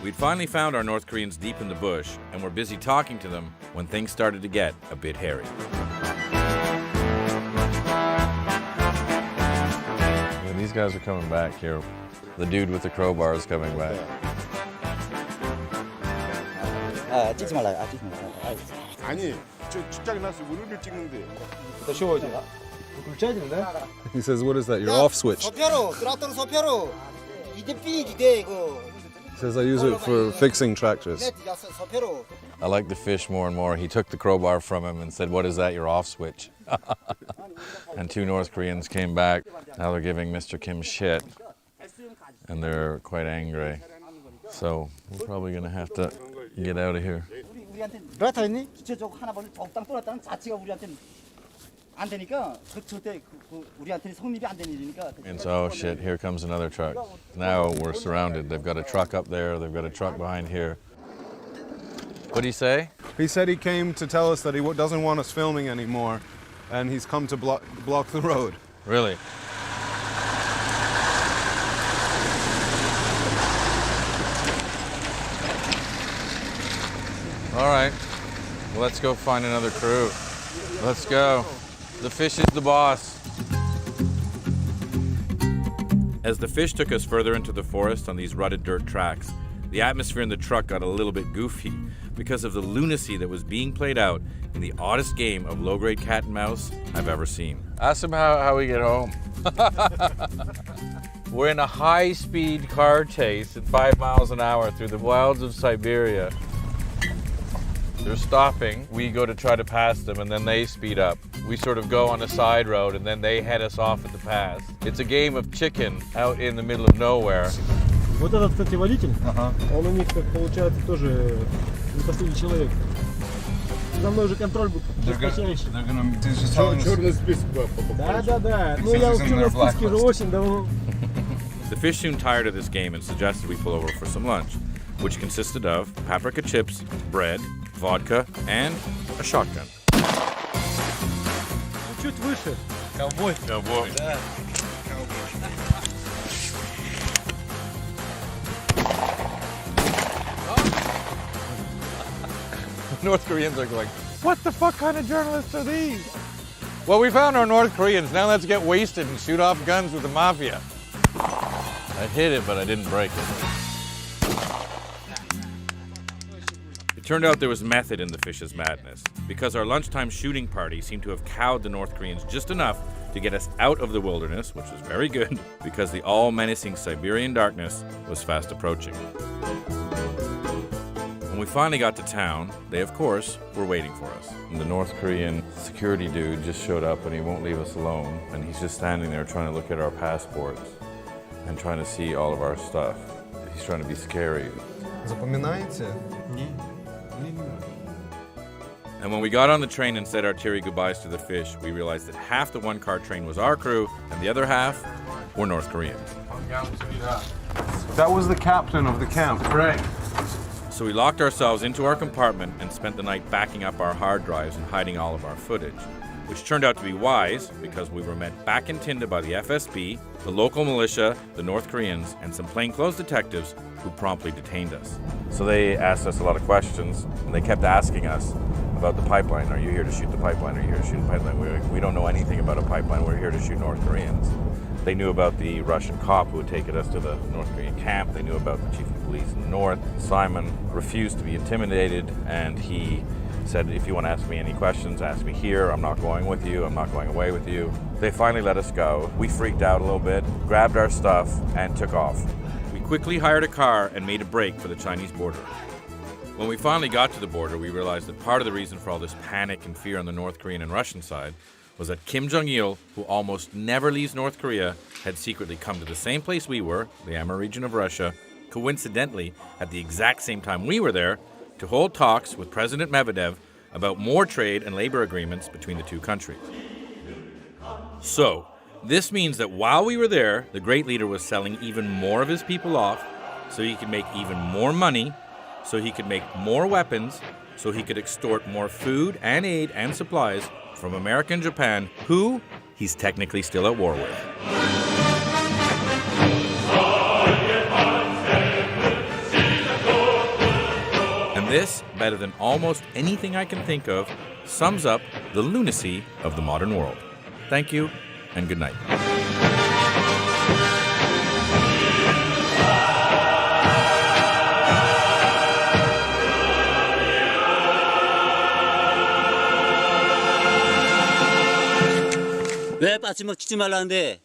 We'd finally found our North Koreans deep in the bush and were busy talking to them when things started to get a bit hairy. Yeah, these guys are coming back here. The dude with the crowbar is coming back. 찍지 말라요. 찍지 말라요. 아니, 뒷장이 나서 우리를 찍는데. 더 쉬워져. He says, what is that, your off switch? 서표로, 트랙터 서표로. 이제 삐지대 이거. He says, I use it for fixing tractors. 서표로. I like the fish more and more. He took the crowbar from him and said, what is that, your off switch? And 2 North Koreans came back. Now they're giving Mr. Kim shit. And they're quite angry. So we're probably going to have to get out of here. 브라타 있니? 기초적 하나 벌 적당 뚫었다는 자체가 우리한테는 안 되니까 절대 우리한테는 성립이 안 되는 일이니까. And so, oh shit, here comes another truck. Now we're surrounded. They've got a truck up there. They've got a truck behind here. What'd he say? He said he came to tell us that he doesn't want us filming anymore, and he's come to block the road. Really? All right, well, let's go find another crew. Let's go. The fish is the boss. As the fish took us further into the forest on these rutted dirt tracks, the atmosphere in the truck got a little bit goofy because of the lunacy that was being played out in the oddest game of low-grade cat and mouse I've ever seen. Ask him how we get home. We're in a high-speed car chase at 5 miles an hour through the wilds of Siberia. They're stopping, we go to try to pass them, and then they speed up. We sort of go on a side road, and then they head us off at the pass. It's a game of chicken out in the middle of nowhere. Вот этот, кстати, водитель, он у них, как получается, тоже не последний человек. За мной же контроль будет жесточайший. Черный список попадает. Да. Ну, я в черном списке уже очень давно. The fish soon tired of this game and suggested we pull over for some lunch, which consisted of paprika chips, bread, vodka, and a shotgun. Чуть выше. Cowboy. North Koreans are going, what the fuck kind of journalists are these? Well, we found our North Koreans. Now let's get wasted and shoot off guns with the mafia. I hit it, but I didn't break it. It turned out there was method in the fish's madness, because our lunchtime shooting party seemed to have cowed the North Koreans just enough to get us out of the wilderness, which was very good, because the all-menacing Siberian darkness was fast approaching. When we finally got to town, they, of course, were waiting for us. And the North Korean security dude just showed up and he won't leave us alone. And he's just standing there trying to look at our passports and trying to see all of our stuff. He's trying to be scary. Запоминаете? And when we got on the train and said our teary goodbyes to the fish, we realized that half the one-car train was our crew and the other half were North Koreans. That was the captain of the camp. Correct. So we locked ourselves into our compartment and spent the night backing up our hard drives and hiding all of our footage, which turned out to be wise because we were met back in Tinda by the FSB, the local militia, the North Koreans, and some plainclothes detectives who promptly detained us. So they asked us a lot of questions and they kept asking us about the pipeline. Are you here to shoot the pipeline? Are you here to shoot the pipeline? We don't know anything about a pipeline. We're here to shoot North Koreans. They knew about the Russian cop who had taken us to the North Korean camp. They knew about the chief of police in the north. Simon refused to be intimidated, and he said, if you want to ask me any questions, ask me here. I'm not going with you. I'm not going away with you. They finally let us go. We freaked out a little bit, grabbed our stuff, and took off. We quickly hired a car and made a break for the Chinese border. When we finally got to the border, we realized that part of the reason for all this panic and fear on the North Korean and Russian side was that Kim Jong-il, who almost never leaves North Korea, had secretly come to the same place we were, the Amur region of Russia, coincidentally at the exact same time we were there, to hold talks with President Medvedev about more trade and labor agreements between the two countries. So, this means that while we were there, the great leader was selling even more of his people off so he could make even more money, so he could make more weapons, so he could extort more food and aid and supplies from America and Japan, who he's technically still at war with. This, better than almost anything I can think of, sums up the lunacy of the modern world. Thank you, and good night. 왜 빠지면 치지 말라는데?